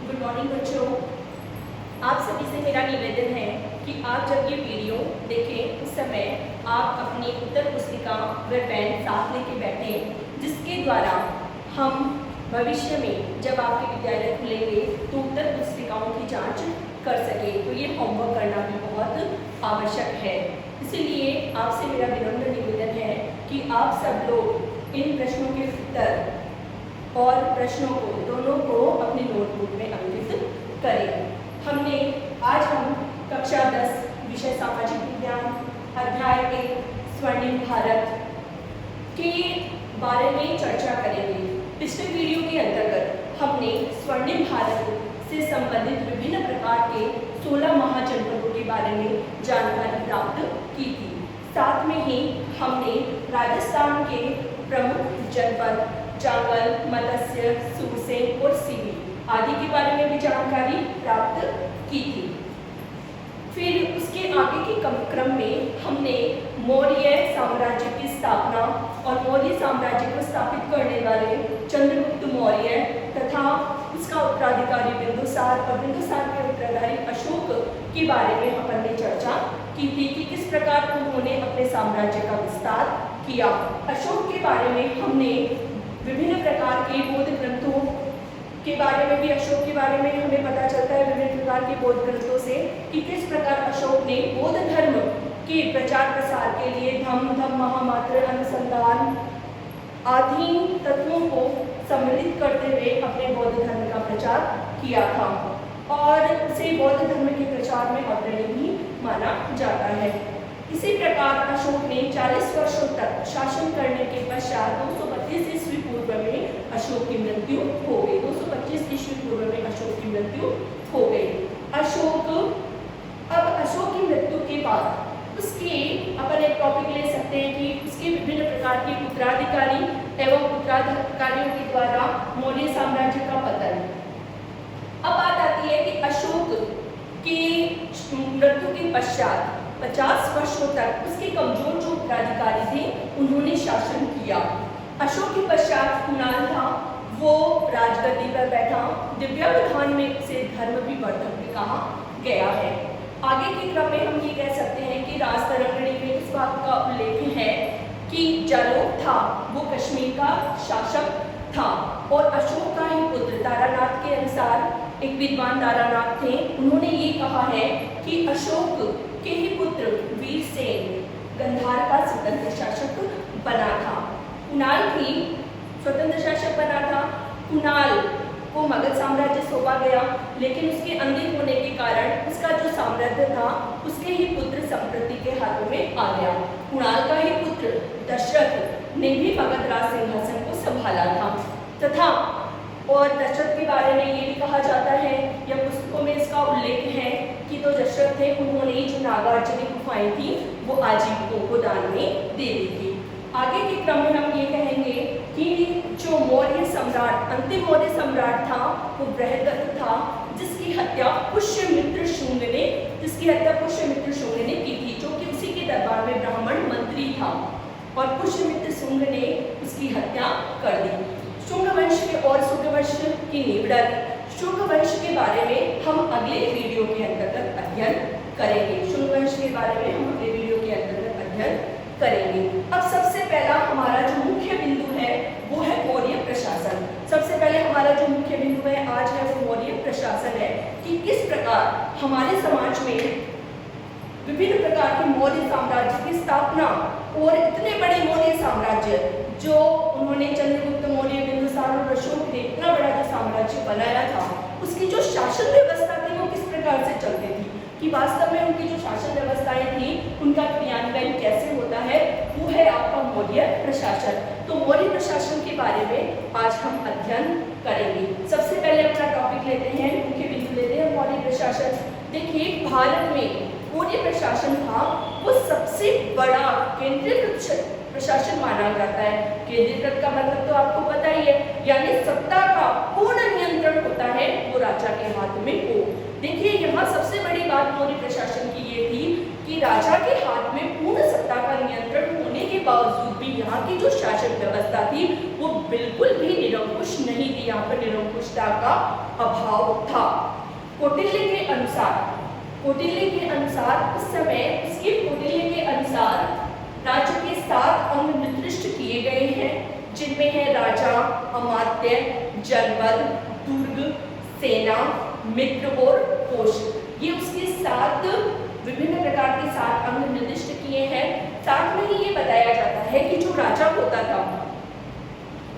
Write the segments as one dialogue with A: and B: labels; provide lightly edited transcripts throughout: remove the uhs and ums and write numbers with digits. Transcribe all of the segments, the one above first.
A: Good morning बच्चों। आप सभी से मेरा निवेदन है कि आप जब ये वीडियो देखें उस समय आप अपनी उत्तर पुस्तिका व पेन साथ लेके बैठें, जिसके द्वारा हम भविष्य में जब आपके विद्यालय खुलेंगे तो उत्तर पुस्तिकाओं की जांच कर सके। तो ये होमवर्क करना भी बहुत आवश्यक है। इसीलिए आपसे मेरा विनम्र निवेदन है कि आप सब लोग इन प्रश्नों के उत्तर और प्रश्नों को दोनों को अपनी नोटबुक में अंकित करें। आज हम कक्षा 10 विषय सामाजिक विज्ञान अध्याय 1 स्वर्णिम भारत के बारे में चर्चा करेंगे। पिछले वीडियो के अंतर्गत हमने स्वर्णिम भारत से संबंधित विभिन्न प्रकार के 16 महाजनपदों के बारे में जानकारी प्राप्त की थी। साथ में ही हमने राजस्थान के प्रमुख जनपद जांगल, मत्स्य, सुरसेन और सीवी आदि के बारे में भी जानकारी प्राप्त की थी। फिर उसके आगे के क्रम में हमने मौर्य साम्राज्य की स्थापना और मौर्य साम्राज्य को स्थापित करने वाले चंद्रगुप्त मौर्य तथा उसका उत्तराधिकारी बिंदुसार और बिंदुसार के उत्तराधिकारी अशोक के बारे में हमने चर्चा की थी कि किस प्रकार उन्होंने अपने साम्राज्य का विस्तार किया। अशोक के बारे में हमने विभिन्न प्रकार के बौद्ध ग्रंथों के बारे में भी अशोक के बारे में हमें पता चलता है विभिन्न प्रकार के बौद्ध ग्रंथों से कि किस प्रकार अशोक ने बौद्ध धर्म के प्रचार प्रसार के लिए धम्म महामात्र अनुसंधान आदि तत्वों को सम्मिलित करते हुए अपने बौद्ध धर्म का प्रचार किया था और उसे बौद्ध धर्म के प्रचार में अग्रणी भी माना जाता है। इसी प्रकार अशोक ने 40 वर्षों तक शासन करने के पश्चात 232 ईस्वी पूर्व में अशोक की मृत्यु हो गई। 225 ईस्वी पूर्व में अशोक की मृत्यु हो गई। अशोक की मृत्यु के बाद उसके अपन एक टॉपिक ले सकते हैं कि उसके विभिन्न प्रकार के उत्तराधिकारी एवं उत्तराधिकारियों के द्वारा मौर्य साम्राज्य का पतन। अब बात आती है कि अशोक की मृत्यु के पश्चात 50 वर्षों तक उसके कमजोर जो उत्तराधिकारी थे उन्होंने शासन किया। अशोक के पश्चात कुणाल था, वो राजगद्दी पर बैठा। दिव्यावधान में उसे धर्म विवर्धक भी कहा गया है। आगे के क्रम में हम ये कह सकते हैं कि राजतरंगिणी में इस बात का उल्लेख है कि जालोक था वो कश्मीर का शासक था और अशोक का ही पुत्र तारानाथ के अनुसार एक विद्वान तारानाथ थे, उन्होंने ये कहा है कि अशोक के ही पुत्र वीरसेन गंधार का स्वतंत्र शासक बना था। कुणाल भी स्वतंत्र शासक बना था। कुणाल को मगध साम्राज्य सौंपा गया, लेकिन उसके अंधे होने के कारण उसका जो साम्राज्य था उसके ही पुत्र संप्रति के हाथों में आ गया। कुणाल का ही पुत्र दशरथ ने भी मगध राज सिंहासन को संभाला था तथा और दशरथ के बारे में ये भी कहा जाता है या पुस्तकों में इसका उल्लेख है कि तो दशरथ थे उन्होंने जो नागार्जुनी गुफाएं थी वो आजीविकों को दान में दे दी थी। आगे के क्रम में हम ये कहेंगे कि जो मौर्य सम्राट अंतिम मौर्य सम्राट था वो बृहदत्त था, जिसकी हत्या पुष्यमित्र शुंग ने की थी, जो कि उसी के दरबार में ब्राह्मण मंत्री था और पुष्यमित्र शुंग ने उसकी हत्या कर दी। शुंग वंश के और शुंग वंश की नींव डाली। शुंग वंश के बारे में हम अगले वीडियो के अंतर्गत अध्ययन करेंगे। शुंग वंश के बारे में हम अगले वीडियो के अंतर्गत अध्ययन करेंगे। अब सबसे पहला हमारा जो मुख्य बिंदु है वो है मौर्य प्रशासन। सबसे पहले हमारा जो मुख्य बिंदु है आज है वो मौर्य प्रशासन है कि किस प्रकार हमारे समाज में विभिन्न प्रकार के मौर्य साम्राज्य की स्थापना और इतने बड़े मौर्य साम्राज्य जो उन्होंने चंद्रगुप्त मौर्य बिंदुसार और अशोक ने इतना बड़ा जो साम्राज्य बनाया था उसकी जो शासन व्यवस्था थी वो किस प्रकार से चलती थी, कि वास्तव में उनकी जो शासन व्यवस्थाएं थी उनका क्रियान्वयन कैसे होता है, वो है आपका मौर्य प्रशासन। तो मौर्य प्रशासन के बारे में आज हम अध्ययन करेंगे। सबसे पहले अपना टॉपिक लेते हैं, मुख्य बिंदु लेते हैं मौर्य प्रशासन। देखिए भारत में मौर्य प्रशासन था वो सबसे बड़ा केंद्रीकृत प्रशासन माना जाता है। केंद्रीकृत का मतलब तो आपको पता ही है, यानी सत्ता का पूर्ण नियंत्रण होता है वो राजा के हाथ में हो। देखिए यहाँ सबसे बड़ी बात मौर्य प्रशासन की ये थी कि राजा के हाथ में पूर्ण सत्ता का नियंत्रण होने के बावजूद भी यहाँ की जो शासन व्यवस्था थी वो बिल्कुल भी निरंकुश नहीं थी। यहाँ पर निरंकुशता का अभाव था। कौटिल्य के अनुसार उस समय उसके कौटिल्य के अनुसार राज्य के 7 अंग निर्दिष्ट किए गए हैं, जिनमें है राजा, अमात्य, जनपद, दुर्ग, सेना, मित्र और कोश। ये उसके 7 विभिन्न प्रकार के 7 अंग निर्दिष्ट किए हैं। साथ में ही ये बताया जाता है कि जो राजा होता था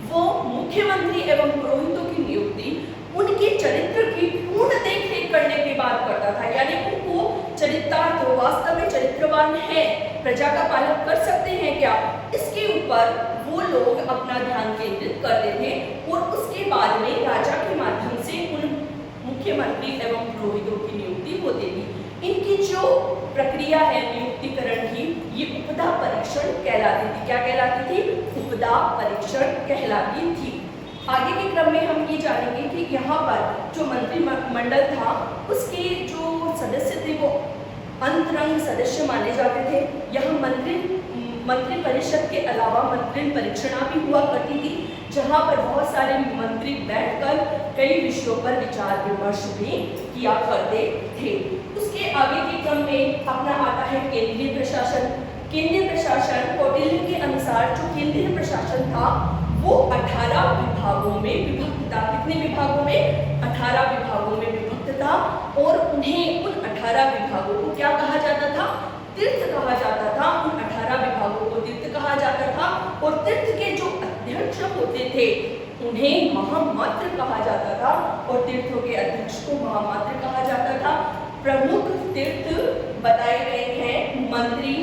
A: वो मुख्यमंत्री एवं पुरोहितों की नियुक्ति उनके चरित्र की पूर्ण देखरेख करने के बाद करता था, यानी उनको चरितार्थ, वास्तव में चरित्रवान है, प्रजा का पालन कर सकते हैं क्या, इसके ऊपर वो लोग अपना ध्यान केंद्रित करते थे और उसके बाद में राजा के माध्यम से उन मुख्यमंत्री एवं पुरोहितों की नियुक्ति होती थी। इनकी जो प्रक्रिया है नियुक्तिकरण की, ये उपदा परीक्षण कहलाती थी। क्या कहलाती थी? उपदा परीक्षण कहलाती थी। आगे के क्रम में हम ये जानेंगे कि यहाँ पर जो मंत्रिमंडल था उसके जो सदस्य थे वो अंतरंग सदस्य माने जाते थे। यहाँ मंत्री परिषद के अलावा मंत्री परीक्षणा भी हुआ करती थी, जहाँ पर बहुत सारे मंत्री बैठकर कई विषयों पर विचार विमर्श भी किया करते थे। उसके आगे के क्रम में अपना आता है केंद्रीय प्रशासन। केंद्रीय प्रशासन कौटिल्य के अनुसार जो केंद्रीय प्रशासन था वो 18 विभागों में विभक्त था। कितने विभागों में? 18 विभागों में विभक्त था और उन्हें उन 18 विभागों को क्या कहा जाता था? तीर्थ कहा जाता था। उन 18 विभागों को तीर्थ कहा जाता था और तीर्थ के जो अध्यक्ष होते थे उन्हें महामात्र कहा जाता था और तीर्थों के अध्यक्ष को महामात्र कहा जाता था। प्रमुख तीर्थ बताए गए हैं मंत्री,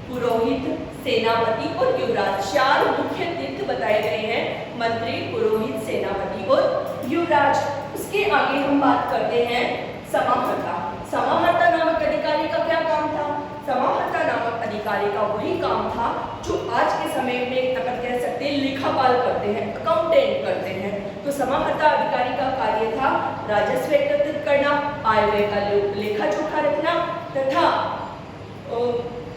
A: पुरोहित, सेनापति और युवराज। 4 मुख्य तीर्थ बताए गए हैं, मंत्री, पुरोहित, सेनापति और युवराज। उसके आगे हम बात करते हैं समाहर्ता। समाहर्ता नामक अधिकारी का क्या काम था? समाहर्ता नामक अधिकारी का वही काम था जो आज के समय में अगर कह सकते हैं लेखापाल करते हैं, अकाउंटेंट करते हैं। तो समाहर्ता अधिकारी का कार्य था राजस्व एकत्रित करना, आय व्यय का लेखा जोखा रखना तथा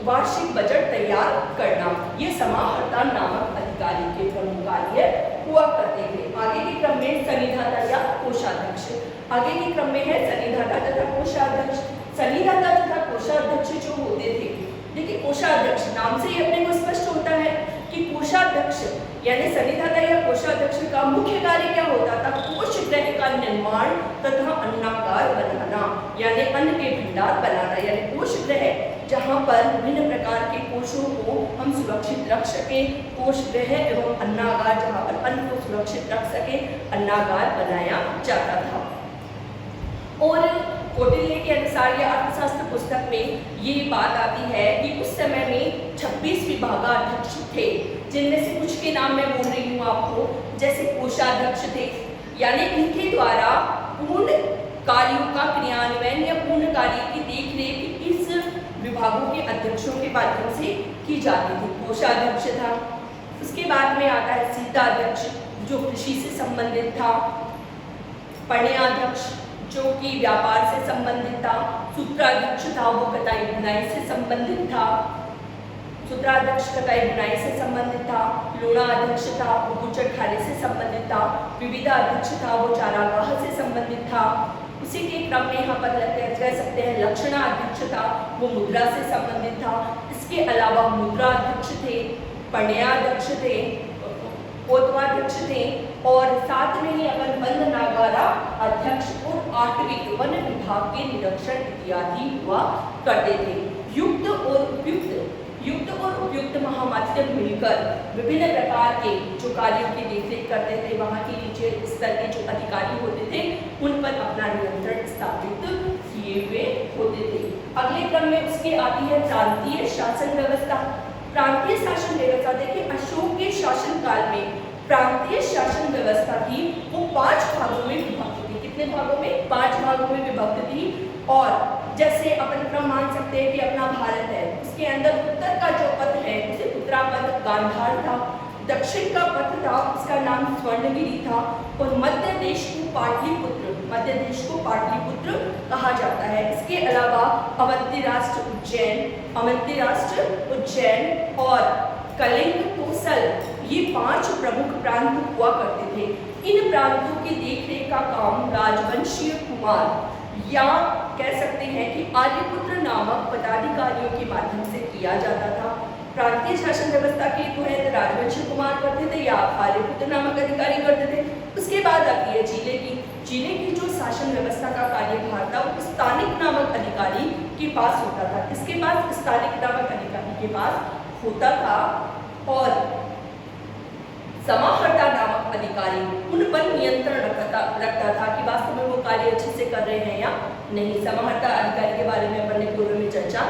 A: वार्षिक बजट तैयार करना। ये समाहर्ता नामक अधिकारी के प्रमुख कार्य हुआ करते थे। आगे के क्रम में सन्निधाता या कोषाध्यक्ष। आगे के क्रम में है सन्निधाता तथा कोषाध्यक्ष। सन्निधाता तथा कोषाध्यक्ष जो होते थे, देखिए कोषाध्यक्ष नाम से ही अपने को स्पष्ट होता है कि कोषाध्यक्ष यानी सन्निधाता या कोषाध्यक्ष का मुख्य कार्य क्या होता था? कोष गृह का निर्माण तथा अन्नागार बनाना, यानी अन्न के भंडार बनाना, यानी कोष गृह जहाँ पर विभिन्न प्रकार के कोषों को हम सुरक्षित रख सके, कोष गृह एवं अन्नागार जहाँ पर अन्न को सुरक्षित रख सके, अन्नागार बनाया जाता था। और कौटिल्य के अनुसार या अर्थशास्त्र पुस्तक में ये बात आती है कि उस समय में 26 विभागाध्यक्ष थे, जिनमें से कुछ के नाम मैं बोल रही हूँ आपको। जैसे कोषाध्यक्ष थे, यानी इनके द्वारा पूर्ण कार्यों का क्रियान्वयन या पूर्ण कार्य की देखरेख इस विभागों के अध्यक्षों के माध्यम से की जाती थी। कोषाध्यक्ष था। उसके बाद में आता है सीताध्यक्ष जो कृषि से संबंधित था, पण्याध्यक्ष जो कि व्यापार से संबंधित था, सूत्राध्यक्ष था वो कताई बुनाई से संबंधित था, सूत्राध्यक्ष कताई बुनाई से संबंधित था, लोणाध्यक्ष था वो बूचड़खाने से संबंधित था, विविधाध्यक्ष था वो चारागाह से संबंधित था। उसी के क्रम में यहाँ पर कह सकते हैं लक्षणाध्यक्ष था वो मुद्रा से संबंधित था। इसके अलावा मुद्राध्यक्ष थे, पण्याध्यक्ष थे, पोतवाध्यक्ष थे और साथ में ही अगर बंद नागारा अध्यक्ष और 8वीं वन विभाग के निरीक्षण इत्यादि हुआ करते थे। युक्त और उपयुक्त महामात्र मिलकर विभिन्न प्रकार के जो कार्यों की देखरेख करते थे, वहाँ के नीचे स्तर के जो अधिकारी होते थे उन पर अपना नियंत्रण स्थापित किए हुए होते थे। अगले क्रम में उसके आती है प्रांतीय शासन व्यवस्था। प्रांतीय शासन व्यवस्था देखिए अशोक के शासन काल में प्रांतीय शासन व्यवस्था थी वो 5 भागों में विभक्त थी। कितने भागों में? 5 भागों में विभक्त थी। और जैसे अपन क्रम मान सकते हैं कि अपना भारत है, उसके अंदर उत्तर का जो पथ है उसे उत्तरापद गांधार था, दक्षिण का पथ था उसका नाम स्वर्णगिरी था और मध्य देश को पाटलिपुत्र कहा जाता है। इसके अलावा अवंती राष्ट्र उज्जैन और कलिंग कोसल ये 5 प्रमुख प्रांत हुआ करते थे। इन प्रांतों की देखरेख का काम राजवंशीय कुमार या कह सकते हैं कि आर्यपुत्र नामक पदाधिकारियों के माध्यम से किया जाता था। प्रांतीय शासन व्यवस्था के तहत राजवंशीय कुमार करते थे या आर्यपुत्र नामक अधिकारी करते थे। उसके बाद आती है जिले की जो शासन व्यवस्था का कार्यभार था वो स्थानिक नामक अधिकारी के पास होता था। इसके पास स्थानिक नामक अधिकारी के पास होता था और समाहर्ता नामक अधिकारी उन पर नियंत्रण रखता था कि वास्तव में वो कार्य अच्छे से कर रहे हैं या नहीं। समाहर्ता अधिकारी के बारे में अपन ने पूर्व में चर्चा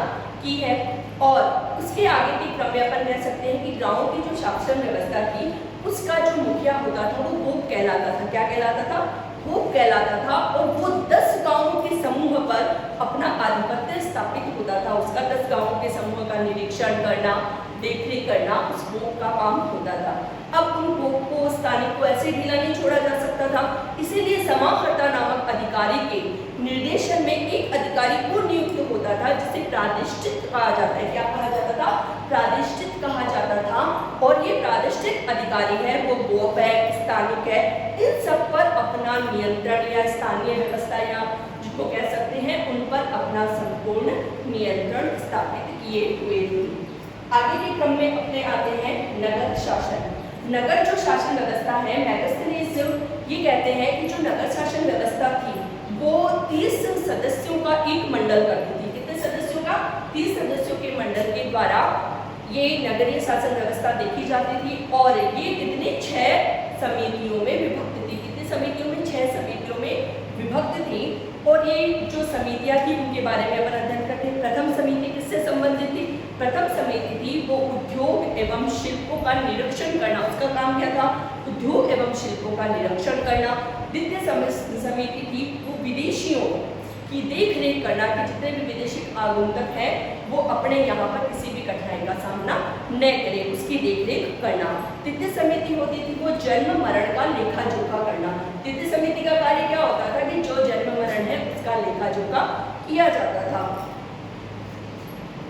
A: की है। और उसके आगे के क्रम में अपन कह सकते हैं कि गाँव की जो शासन व्यवस्था थी उसका जो मुखिया होता था वो गोप कहलाता था। क्या कहलाता था? गोप कहलाता था। और वो 10 गांवों के समूह पर अपना आधिपत्य स्थापित होता था। उसका 10 गांवों के समूह का निरीक्षण करना, देखरेख करना उस गोप का काम होता था। अब उन गोप को, स्थानिक को ऐसे ढीला नहीं छोड़ा जा सकता था, इसीलिए समाहर्ता नामक अधिकारी के निर्देशन में एक अधिकारी को नियुक्त होता था जिसे प्रादिष्टित कहा जाता है। क्या कहा जाता था? प्रादिष्टित कहा जाता था। और ये प्रादिष्टित अधिकारी है वो गोप है, स्थानिक है, इन सब पर अपना नियंत्रण या स्थानीय व्यवस्था या जिसको कह सकते हैं उन पर अपना संपूर्ण नियंत्रण स्थापित किए हुए थे। आगे के क्रम में अपने आते हैं नगर शासन। नगर जो शासन व्यवस्था है, मैगस्थनीज ये कहते हैं कि जो नगर शासन व्यवस्था थी वो 30 सदस्यों का एक मंडल करती थी। कितने सदस्यों का? 30 सदस्यों के मंडल के द्वारा ये नगरीय शासन व्यवस्था देखी जाती थी। और ये कितने 6 समितियों में विभक्त थी। कितने समितियों में? 6 समितियों में विभक्त थी। और ये जो समितियां थी उनके बारे में अपन अध्ययन करते हैं। प्रथम समिति किससे संबंधित थी? प्रथम समिति थी वो उद्योग एवं शिल्पों का निरीक्षण करना। उसका काम क्या था? उद्योग एवं शिल्पों का निरीक्षण करना। द्वितीय समिति थी वो विदेशियों की देखरेख करना कि जितने भी विदेशी आगंतुक हैं वो अपने यहाँ पर किसी भी कठिनाई का सामना न करें, उसकी देखरेख करना। तृतीय समिति होती थी वो जन्म मरण का लेखा जोखा करना। तृतीय समिति का कार्य क्या होता था कि जो जन्म मरण है उसका लेखा जोखा किया जाता था।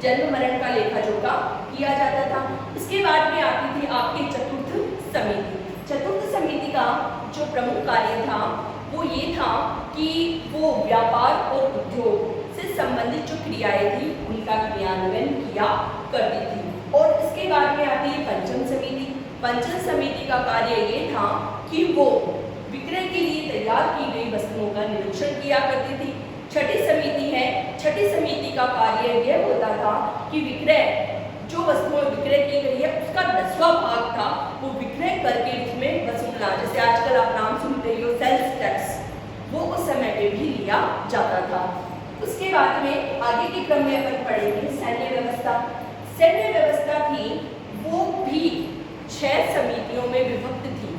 A: जन्म मरण का लेखा जोखा किया जाता था। उसके बाद में आती थी आपकी चतुर्थ समिति। चतुर्थ समिति का जो प्रमुख कार्य था वो ये था कि वो व्यापार और उद्योग से संबंधित जो क्रियाएं थी उनका क्रियान्वयन किया करती थी। और इसके बाद में आती है पंचम समिति। पंचम समिति का कार्य ये था कि वो विक्रय के लिए तैयार की गई वस्तुओं का निरीक्षण किया करती थी। छठी समिति है। छठी समिति का कार्य यह होता था कि विक्रय जो वस्तुएं विक्रय की गई है उसका 10वां भाग था वो विक्रय करके उसमें वसूलना। जैसे आजकल आप नाम सुनते हो सेल्स टैक्स, वो उस समय पे भी लिया जाता था। उसके बाद में आगे के क्रम में अपन पढ़ेंगे सैन्य व्यवस्था। सैन्य व्यवस्था थी वो भी 6 समितियों में विभक्त थी।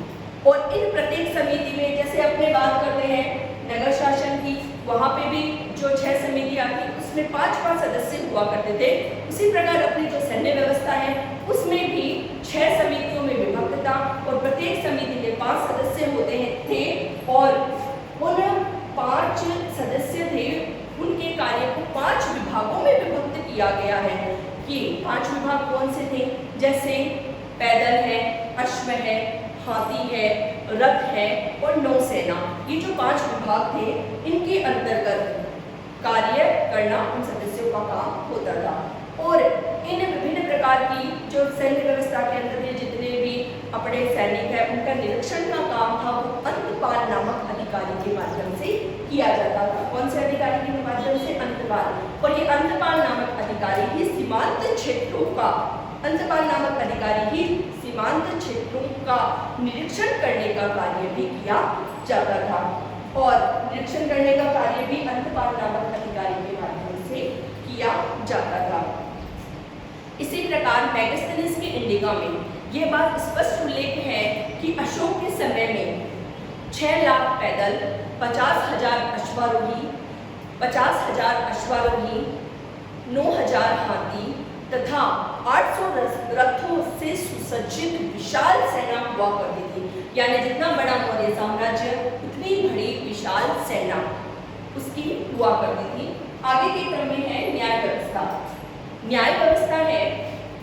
A: और इन प्रत्येक समिति में जैसे अपने बात करते हैं नगर शासन की, वहाँ पे भी जो 6 समितियाँ थी उसमें 5-5 सदस्य हुआ करते थे। उसी प्रकार अपनी जो सैन्य व्यवस्था है उसमें भी 6 समितियों में विभक्त था। और प्रत्येक समिति के 5 सदस्य होते थे। और उन 5 सदस्य थे उनके कार्य को 5 विभागों में विभक्त किया गया है। कि 5 विभाग कौन से थे? जैसे पैदल है, अश्व है, हाथी है, रथ है और नौसेना। ये जो 5 विभाग थे इनके अंतर्गत कार्य करना उन सदस्यों का काम होता था। और इन विभिन्न प्रकार की जो सैन्य व्यवस्था के अंतर्गत जितने भी अपने सैनिक हैं उनका निरीक्षण का काम था वो अंतपाल नामक अधिकारी के माध्यम से किया जाता था। कौन से अधिकारी के माध्यम से? अंतपाल। और ये अंतपाल नामक अधिकारी ही सीमांत क्षेत्रों का सीमांत क्षेत्रों का निरीक्षण करने का कार्य भी किया जाता था। और निरीक्षण करने का कार्य भी अंतपाल नामक अधिकारी के माध्यम से किया जाता था। इसी प्रकार मैगस्थनीज के इंडिका में यह बात स्पष्ट उल्लेख है कि अशोक के समय में 6 लाख पैदल, 50,000 अश्वारोही, 9,000 हाथी तथा 800 रथों से सुसज्जित विशाल सेना हुआ करती थी। यानी जितना बड़ा मौर्य साम्राज्य उतनी बड़ी विशाल सेना उसकी हुआ करती थी। आगे के क्रम में है न्याय व्यवस्था। न्याय व्यवस्था है,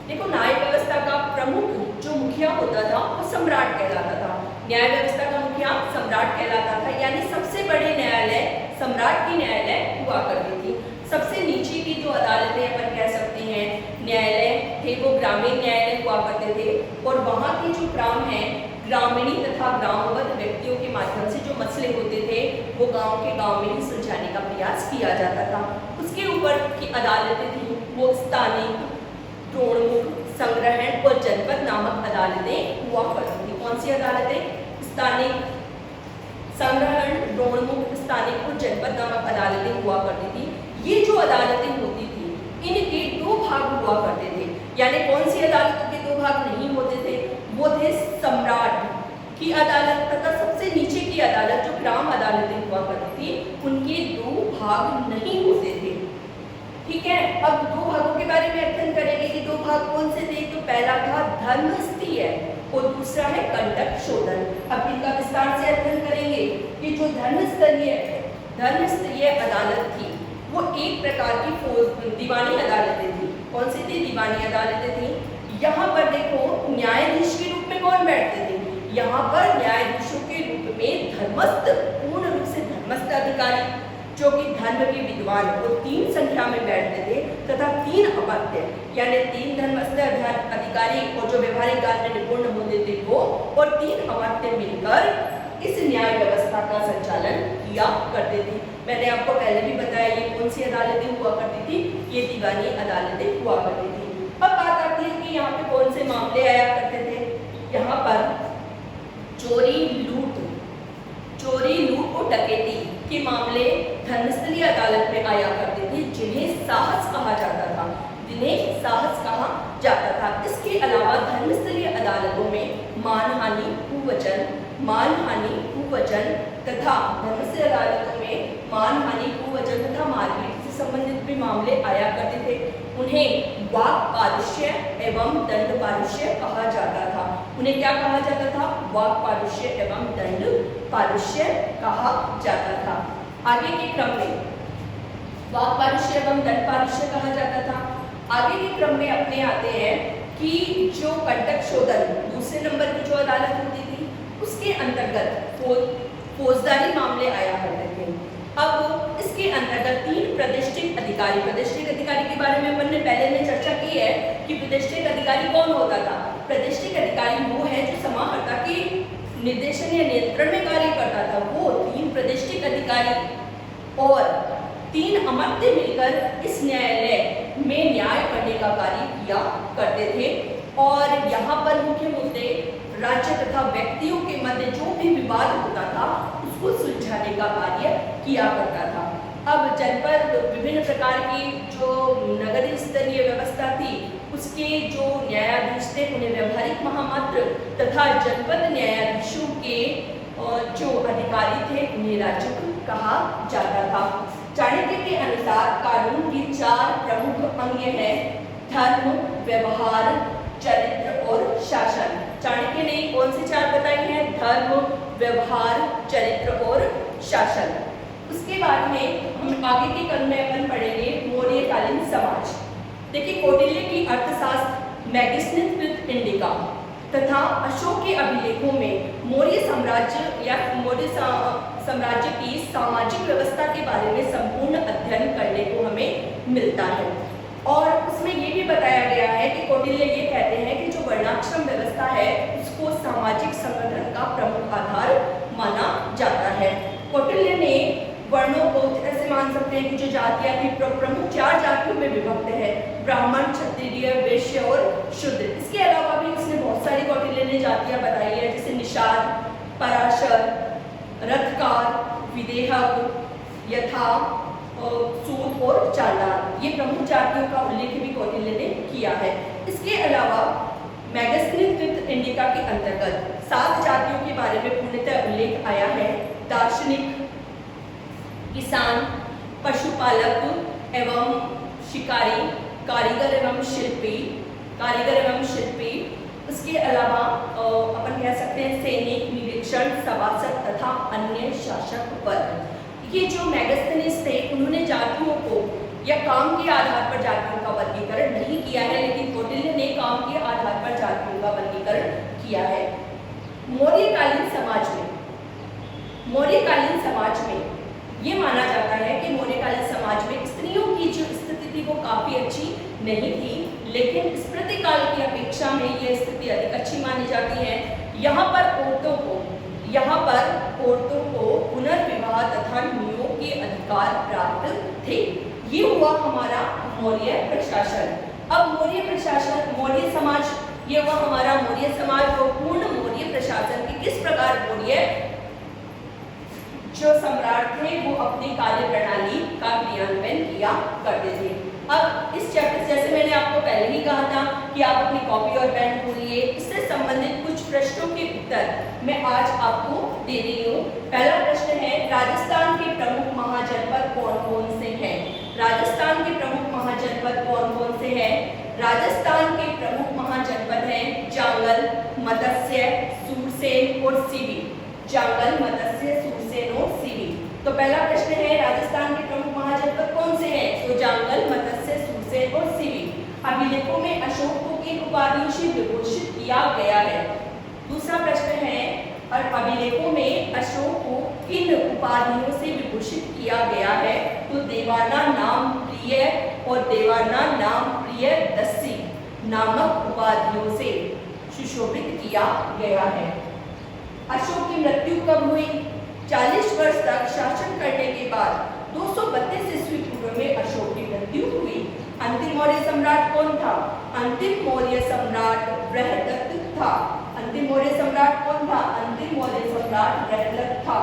A: देखो न्याय व्यवस्था का प्रमुख जो मुखिया होता था वो सम्राट कहलाता था। न्याय व्यवस्था का मुखिया क्या सम्राट कहलाता था, यानी सबसे बड़े न्यायालय सम्राट की न्यायालय हुआ करती थी। सबसे नीचे की जो अदालतें अपन कह सकते हैं न्यायालय थे वो ग्रामीण न्यायालय हुआ करते थे, और वहाँ के जो ग्राम हैं ग्रामीणी तथा ग्रामवद व्यक्तियों के माध्यम से जो मसले होते थे वो गांव के गांव में ही सुलझाने का प्रयास किया जाता था। उसके ऊपर की अदालतें थी वो स्थानिक, द्रोणमुख, संग्रहण और जनपद नामक अदालतें हुआ करती थी। कौन सी अदालतें? स्थानिक, संग्रहण, द्रोणमुख, स्थानिक और जनपद नामक अदालतें हुआ करती थी। ये जो अदालतें होती थी इनके दो भाग हुआ करते थे, यानी कौन सी अदालतों के दो भाग नहीं होते थे? वो थे सम्राट की अदालत तथा सबसे नीचे की अदालत जो ग्राम अदालतें हुआ करती थी, उनके दो भाग नहीं होते थे। ठीक है, अब दो भागों के बारे में अध्ययन करेंगे कि दो भाग कौन से थे। तो पहला था धर्मस्थीय और दूसरा है कंटक शोधन। अब इनका विस्तार से अध्ययन करेंगे कि जो धर्मस्थीय अदालत थी वो एक प्रकार की दीवानी अदालतें थी। कौन सी थी? दीवानी अदालतें थी। यहाँ पर देखो न्यायाधीश के रूप में कौन बैठते थे? यहाँ पर न्यायाधीशों के रूप में धर्मस्थ, पूर्ण रूप से धर्मस्थ अधिकारी जो कि धर्म के विद्वान और 3 संख्या में बैठते थे तथा 3 अमात्य यानी 3 धर्मस्थ अधिकारी और जो व्यवहारिक ज्ञान में निपुण होते थे वो, और 3 अमात्य मिलकर इस न्याय व्यवस्था का संचालन किया करते थे। मैंने आपको पहले भी बताया ये कौन सी अदालतें हुआ करती थी, ये दीवानी अदालतें हुआ करती थी। अब बात आती है कि यहाँ पे कौन से मामले आया करते थे। यहाँ पर चोरी, लूट और डकैती के मामले धर्मस्थलीय अदालत में आया करते थे, जिन्हें साहस कहा जाता था। इसके अलावा धर्मस्थलीय अदालतों में मानहानि, कुवचन तथा धर्मस्थलीय अदालतों में मानहानि, कुवचन तथा मारपीट से संबंधित भी मामले आया करते थे। उन्हें वाक् पारुष्य एवं दंड पारुष्य कहा जाता था। उन्हें क्या कहा जाता था? वाक् पारुष्य एवं दंड पारुष्य कहा जाता था। आगे के क्रम में वाक् पारुष्य एवं दंड पारुष्य कहा जाता था। आगे के क्रम में अपने आते हैं कि जो कंटक शोधन दूसरे नंबर की जो अदालत होती थी उसके अंतर्गत फौजदारी मामले आया करते थे। अब इसके अंतर्गत 3 प्रतिष्ठित अधिकारी के बारे में अपन ने पहले चर्चा की है कि प्रतिष्ठित अधिकारी कौन होता था। प्रतिष्ठित अधिकारी वो है जो समाहर्ता के निर्देशन या नियंत्रण में कार्य करता था। वो 3 प्रतिष्ठित अधिकारी और 3 अमात्य मिलकर इस न्यायालय में न्याय करने का कार्य किया करते थे। और यहाँ पर मुख्य मुद्दे राज्य तथा व्यक्तियों के मध्य जो भी विवाद होता था उसको सुलझाने का कार्य किया करता था। अब जनपद विभिन्न प्रकार की जो नगरीय स्तरीय व्यवस्था थी उसके जो न्यायाधीश थे उन्हें व्यवहारिक महामात्र तथा जनपद न्यायाधीशों के जो अधिकारी थे उन्हें राजक कहा जाता था। चाणक्य के अनुसार कानून के 4 प्रमुख अंग हैं: धर्म, व्यवहार, चरित्र और शासन। चाणक्य ने कौन से 4 बताए हैं? धर्म, व्यवहार, चरित्र और शासन। उसके बाद में हम आगे के क्रम में अपन पढ़ेंगे मौर्यकालीन समाज। देखिए कौटिल्य की अर्थशास्त्र, मैगस्थनीज इंडिका तथा अशोक के अभिलेखों में मौर्य साम्राज्य की सामाजिक व्यवस्था के बारे में संपूर्ण अध्ययन करने को हमें मिलता है। और उसमें ये भी बताया गया है कि कौटिल्य ये कहते हैं कि जो वर्णाश्रम व्यवस्था है उसको सामाजिक संगठन का प्रमुख आधार माना जाता है। कौटिल्य ने वर्णों को ऐसे मान सकते हैं कि जो जातियां थी प्रमुख 4 जातियों में विभक्त है: ब्राह्मण, क्षत्रिय, वैश्य और शूद्र। इसके अलावा भी उसने बहुत सारी कौटिल्य ने जातियां बताई है, जैसे निषाद, पराशर, रथकार, विदेहक, यथा, सूत और चांडाल। ये प्रमुख जातियों का उल्लेख भी कौटिल्य ने किया है। इसके अलावा मैगस्थनीज इंडिका के अंतर्गत 7 जातियों के बारे में पूर्णतः उल्लेख आया है: दार्शनिक, किसान, पशुपालक एवं शिकारी, कारीगर एवं शिल्पी। उसके अलावा अपन कह सकते हैं सैनिक, निरीक्षण, सभासद तथा अन्य शासक वर्ग। ये जो मैगस्थनीज थे उन्होंने जातियों को या काम के आधार पर जातियों का वर्गीकरण नहीं किया है, लेकिन कौटिल्य ने काम के आधार पर जातियों का वर्गीकरण किया है। मौर्यकालीन समाज में मौर्यकालीन समाज में ये माना जाता है कि मौर्यकालीन समाज में स्त्रियों की जो स्थिति थी वो काफी अच्छी नहीं थी, लेकिन स्मृतिकाल की अपेक्षा में ये स्थिति अधिक अच्छी मानी जाती है। यहाँ पर औरतों को पुनर्विवाह तथा नियोग के अधिकार प्राप्त थे। ये हुआ हमारा मौर्य प्रशासन। अब मौर्य प्रशासन, मौर्य समाज, ये हुआ हमारा मौर्य समाज। वो पूर्ण मौर्य प्रशासन की किस प्रकार मौर्य जो सम्राट थे वो अपनी कार्य प्रणाली का क्रियान्वयन किया करते थे। अब इस चैप्टर, जैसे मैंने आपको पहले ही कहा था कि आप अपनी कॉपी और पेन खोलिए, इससे संबंधित कुछ प्रश्नों के उत्तर मैं आज आपको दे रही हूँ। पहला प्रश्न है, राजस्थान के प्रमुख महाजनपद कौन कौन से हैं? राजस्थान के प्रमुख महाजनपद कौन कौन से हैं? राजस्थान के प्रमुख महाजनपद हैं जांगल, मत्स्य, सूरसेन और सीवी। जांगल, मत्स्य, सूरसेन और सीवी। तो पहला प्रश्न है, राजस्थान के प्रमुख महाजनपद कौन से हैं? तो जांगल, मत्स्य, सूरसेन और सीवी। अभिलेखों में अशोक को किन उपाधियों से विभूषित किया गया है? दूसरा प्रश्न है, और अभिलेखों में अशोक को किन उपाधियों से विभूषित किया गया है? तो देवाना नाम प्रिय और देवाना नाम प्रियदर्शी नामक उपाधियों से सुशोभित किया गया है। अशोक की मृत्यु कब हुई? 40 वर्ष तक शासन करने के बाद 232 ईस्वी पूर्व में अशोक की मृत्यु हुई। अंतिम मौर्य सम्राट कौन था? अंतिम मौर्य सम्राट बृहदत्त था। अंतिम मौर्य सम्राट कौन था? अंतिम मौर्य सम्राट बृहदत्त था।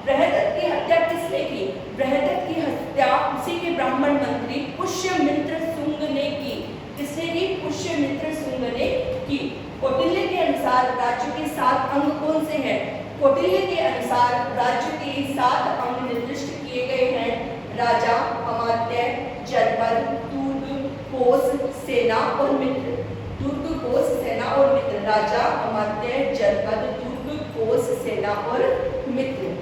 A: बृहदत्त की हत्या किसने की? बृहदत्त की हत्या उसी के ब्राह्मण मंत्री पुष्यमित्र शुंग ने की। किसने की? पुष्यमित्र शुंग ने की। कौटिल्य के अनुसार राज्य के 7 अंग कौन से हैं? कौटिल्य के अनुसार राज्य के 7 अंग निर्दिष्ट किए गए हैं। राजा, अमात्य, जनपद, दुर्ग, कोष, सेना और मित्र। दुर्ग, कोष, सेना और मित्र। राजा, अमात्य, जनपद, दुर्ग, कोष, सेना और मित्र।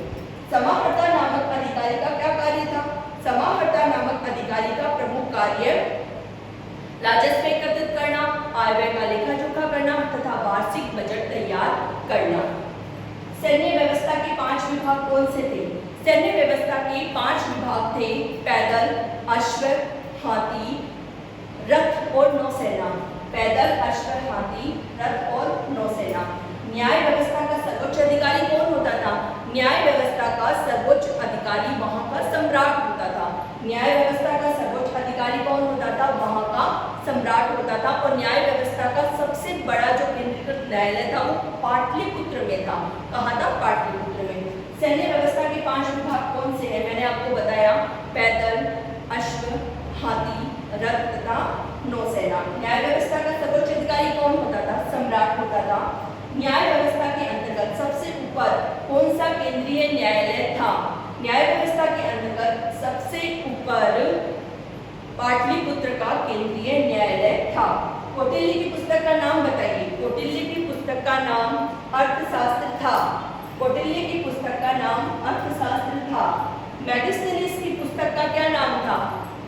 A: समाहर्ता नामक अधिकारी का क्या कार्य था? समाहर्ता नामक अधिकारी का प्रमुख कार्य राजस्व एकत्रित करना, आय व्यय का लेखा जोखा करना तथा वार्षिक बजट तैयार करना। सैन्य व्यवस्था के 5 विभाग कौन से थे? सैन्य व्यवस्था के 5 विभाग थे, पैदल, अश्व, हाथी, रथ और नौसेना। पैदल, अश्व, हाथी, रथ और नौसेना। न्याय व्यवस्था का सर्वोच्च अधिकारी कौन होता था? न्याय व्यवस्था का सर्वोच्च अधिकारी वहां का सम्राट होता था। न्याय व्यवस्था का सर्वोच्च अधिकारी कौन होता था? वहां का सम्राट होता था। और न्याय व्यवस्था का सबसे बड़ा जो केंद्रीकृत न्यायालय था वो पाटलिपुत्र में था। कहाँ था? पाटलिपुत्र में। सैन्य व्यवस्था के 5 विभाग कौन से हैं? मैंने आपको बताया, पैदल, अश्व, हाथी, रथ तथा नौसेना। न्याय व्यवस्था का सर्वोच्च अधिकारी कौन होता था? सम्राट होता था। न्याय व्यवस्था के अंतर्गत सबसे ऊपर कौन सा केंद्रीय न्यायालय था? न्याय व्यवस्था के अंतर्गत सबसे ऊपर पाटलिपुत्र का केंद्रीय न्यायालय था। कौटिल्य की पुस्तक का नाम बताइए। कौटिल्य की पुस्तक का नाम अर्थशास्त्र था। कौटिल्य की पुस्तक का नाम अर्थशास्त्र था। मेगास्थनीज की पुस्तक का क्या नाम था?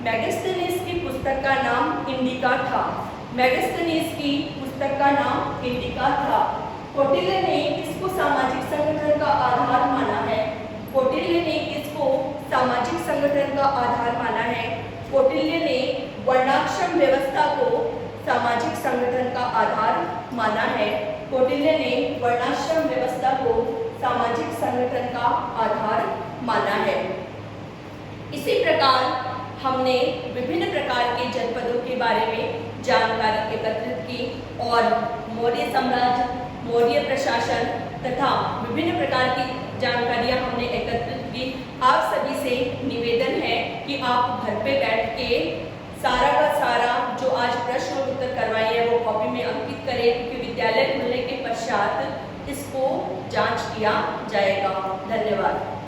A: मेगास्थनीज की पुस्तक का नाम इंडिका था। मेगास्थनीज की पुस्तक का नाम इंडिका था। कौटिल्य ने किसको सामाजिक संगठन का आधार माना है? कौटिल्य ने किसको सामाजिक संगठन का आधार माना है? कौटिल्य ने वर्णाश्रम व्यवस्था को सामाजिक संगठन का आधार माना है। कौटिल्य ने वर्णाश्रम व्यवस्था को सामाजिक संगठन का आधार माना है। इसी प्रकार हमने विभिन्न प्रकार के जनपदों के बारे में जानकारी एकत्रित की और मौर्य साम्राज्य, मौर्य प्रशासन तथा विभिन्न प्रकार की जानकारियां हमने एकत्रित की। आप सभी से निवेदन है कि आप घर पे बैठ के सारा का सारा जो आज प्रश्न और उत्तर करवाए हैं वो कॉपी में अंकित करें, क्योंकि विद्यालय खुलने के पश्चात इसको जांच किया जाएगा। धन्यवाद।